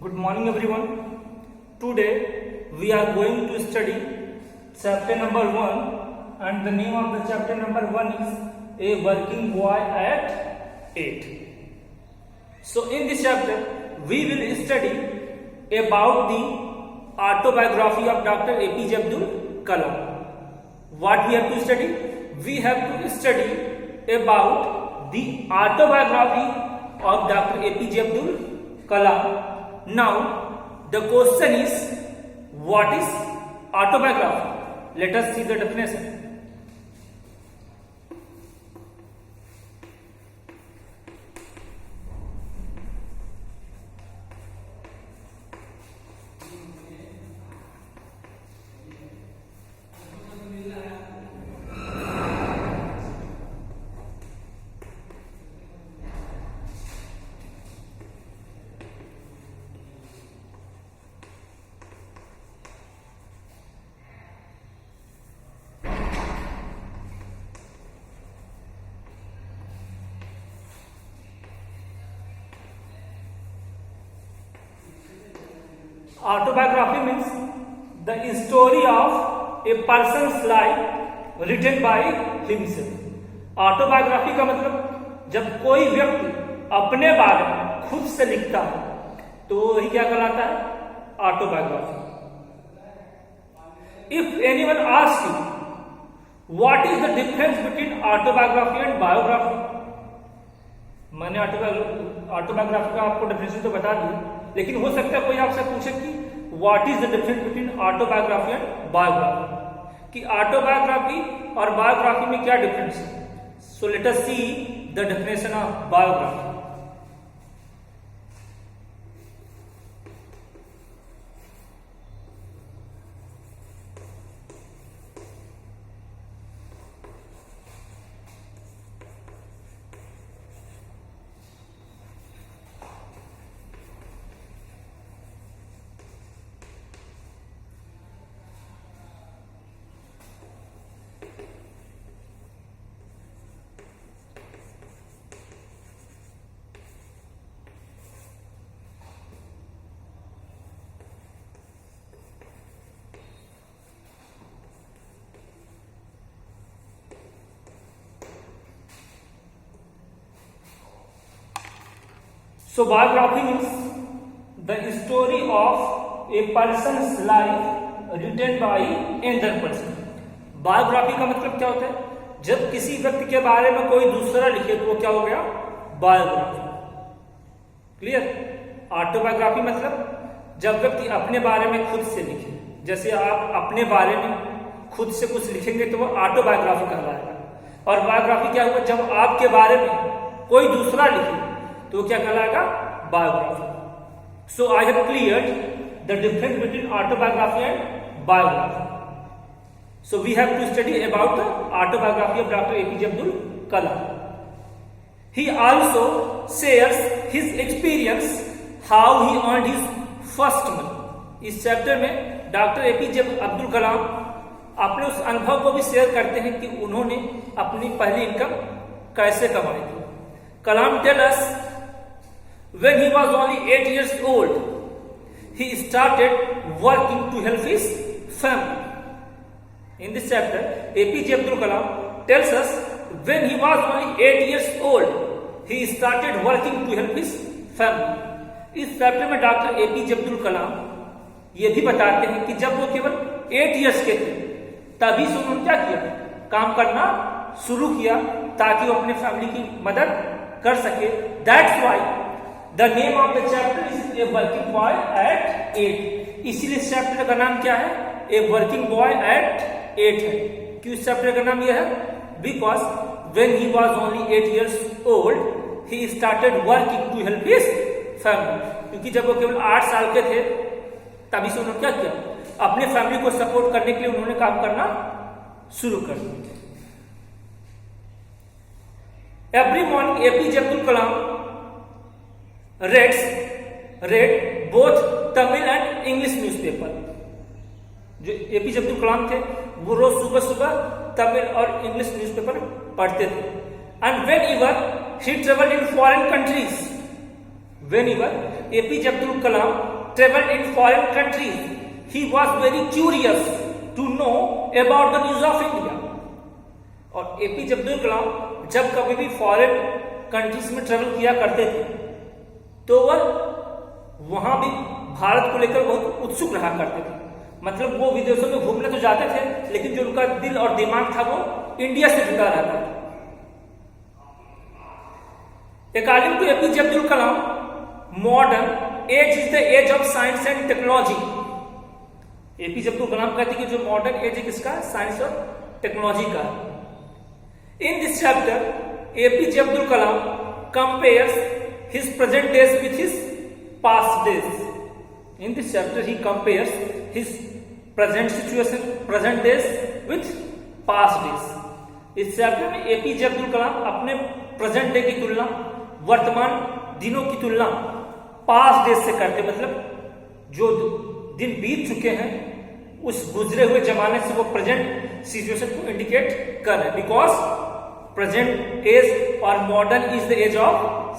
Good morning everyone. Today we are going to study chapter number 1 and the name of the chapter number 1 is A Working Boy at 8. So in this chapter we will study about the autobiography of Dr. APJ Abdul Kalam. What we have to study? We have to study about the autobiography of Dr. APJ Abdul Kalam. Now the question is, what is autobiography? Let us see the definition. Autobiography means the story of a person's life written by himself. Autobiography का मतलब जब कोई व्यक्ति अपने बारे में खुद से लिखता है तो वही क्या कहलाता है? Autobiography. If anyone asks you what is the difference between autobiography and biography, मैंने ऑटोबायोग्राफी का आपको डेफिनेशन तो बता दी, लेकिन हो सकता है कोई आपसे पूछे कि what is the difference between autobiography and biography, कि ऑटोबायोग्राफी और बायोग्राफी में क्या डिफरेंस है. So let us see the definition of biography. So biography means the story of a person's life written by another person. Biography का मतलब क्या होता है? जब किसी व्यक्ति के बारे में कोई दूसरा लिखे तो वो क्या हो गया? बायोग्राफी. क्लियर? ऑटोबायोग्राफी मतलब जब व्यक्ति अपने बारे में खुद से लिखे. जैसे आप अपने बारे में खुद से कुछ लिखेंगे तो वो ऑटोबायोग्राफी कहलाएगा. और बायोग्राफी क्या होगा? जब आपके बारे में कोई दूसरा लिखे तो क्या कहलाएगा? Biography. So I have cleared the difference between autobiography and biography. So we have to study about the autobiography of doctor APJ Abdul Kalam. He also shares his experience how he earned his first money. इस chapter में doctor APJ Abdul Kalam अपने उस अनुभव को भी share करते हैं कि उन्होंने अपनी पहली इनकम कैसे कमाई थी. Kalam tell us when he was only 8 years old, he started working to help his family. In this chapter, APJ Abdul Kalam tells us when he was only 8 years old, he started working to help his family. इस chapter में doctor APJ Abdul Kalam ये भी बताते हैं कि जब वो केवल 8 years के थे तभी से उन्होंने क्या किया? काम करना शुरू किया ताकि वो अपने फैमिली की मदद कर सके. That's why the name of the chapter is A Working Boy at 8. इसीलिए इस चैप्टर का नाम क्या है? A Working Boy at 8 है. क्यों इस चैप्टर का नाम यह है? Because when he was only 8 years old, he started working to help his family. क्योंकि जब वो केवल 8 साल के थे तभी से उन्होंने क्या किया? अपने फैमिली को सपोर्ट करने के लिए उन्होंने काम करना शुरू कर दिया. Every morning APJ Abdul Kalam read both Tamil and English newspaper. जो एपीजे अब्दुल कलाम थे वो रोज सुबह सुबह तमिल और इंग्लिश न्यूज़पेपर पढ़ते थे. And whenever he traveled in foreign countries, whenever APJ Abdul Kalam traveled in foreign countries, he was very curious to know about the news of India. और APJ Abdul कलाम जब कभी भी फॉरेन कंट्रीज में travel किया करते थे तो वह वहां भी भारत को लेकर बहुत उत्सुक रहा करते थे। मतलब वो विदेशों में घूमने तो जाते थे, लेकिन जो उनका दिल और दिमाग था वो इंडिया से जुड़ा रहता था। According to APJ Abdul Kalam, modern age is the age of science and technology. APJ Abdul Kalam कहते हैं कि जो मॉडर्न एज है किसका? साइंस और टेक्नोलॉजी का। In this chapter APJ Abdul Kalam compares his present days with his past days. In this chapter he compares his present situation, present days with past days. इस chapter में APJ Abdul Kalam अपने present day की तुलना, वर्तमान दिनों की तुलना पास्ट डेज से करते, मतलब जो दिन बीत चुके हैं उस गुजरे हुए जमाने से वो प्रेजेंट सिचुएशन को इंडिकेट कर रहे हैं। बिकॉज प्रेजेंट एज और modern is the age of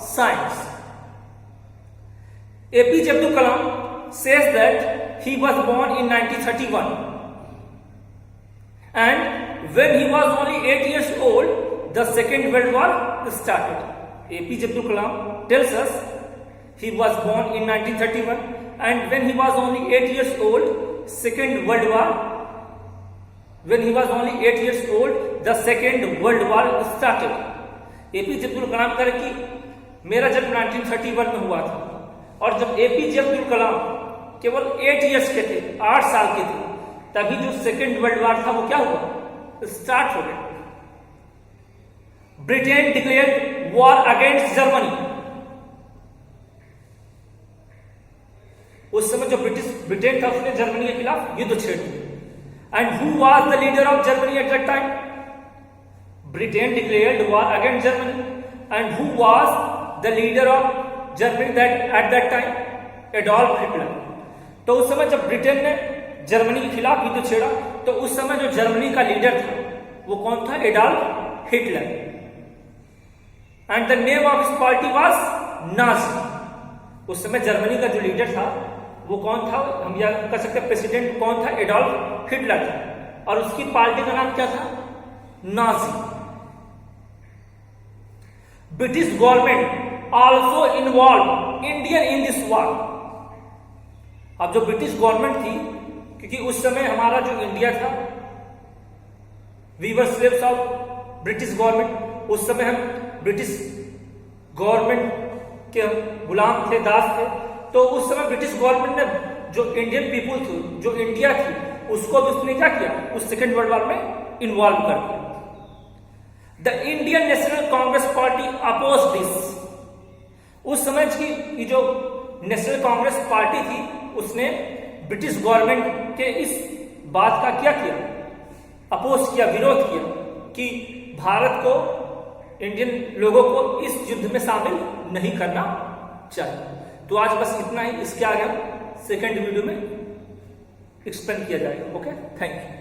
science. APJ Abdul Kalam says that he was born in 1931 and when he was only 8 years old the second world war started. APJ Abdul Kalam tells us he was born in 1931 and when he was only 8 years old second world war when he was only 8 years old the second world war started. APJ Abdul Kalam कह रहे कि मेरा जन्म 1931 में हुआ था और जब एपीजे अब्दुल कलाम केवल 8 इयर्स के थे, 8 साल के थे, तभी जो सेकेंड वर्ल्ड वॉर था वो क्या हुआ? स्टार्ट हो गया। Britain declared war against Germany. उस समय जो ब्रिटेन था उसने जर्मनी के खिलाफ युद्ध छेड़ दिया। And who was the leader of Germany at that time? Britain declared war against Germany and who was the leader of Germany that at that time? Adolf Hitler. तो उस समय जब ब्रिटेन ने जर्मनी के खिलाफ युद्ध छेड़ा तो उस समय जो जर्मनी का लीडर था वो कौन था? Adolf Hitler. And the name of his party was Nazi. उस समय जर्मनी का जो लीडर था वो कौन था? हम यह कह सकते हैं प्रेसिडेंट कौन था? एडोल्फ हिटलर था। और उसकी पार्टी का नाम क्या था? Nazi. British government also involve Indian in this war. अब जो ब्रिटिश गवर्नमेंट थी, क्योंकि उस समय हमारा जो इंडिया था we were slaves of British government, उस समय हम ब्रिटिश गवर्नमेंट के गुलाम थे, दास थे। तो उस समय ब्रिटिश गवर्नमेंट ने जो इंडियन पीपुल थी, जो इंडिया थी, उसको भी उसने क्या किया? उस सेकेंड वर्ल्ड वॉर में इन्वॉल्व कर दिया। The Indian National Congress party oppose this. उस समय की जो नेशनल कांग्रेस पार्टी थी उसने ब्रिटिश गवर्नमेंट के इस बात का क्या किया? अपोज किया, विरोध किया कि भारत को, इंडियन लोगों को इस युद्ध में शामिल नहीं करना चाहिए। तो आज बस इतना ही। इसके आगे हम सेकेंड वीडियो में एक्सप्लेन किया जाएगा। Okay, thank you.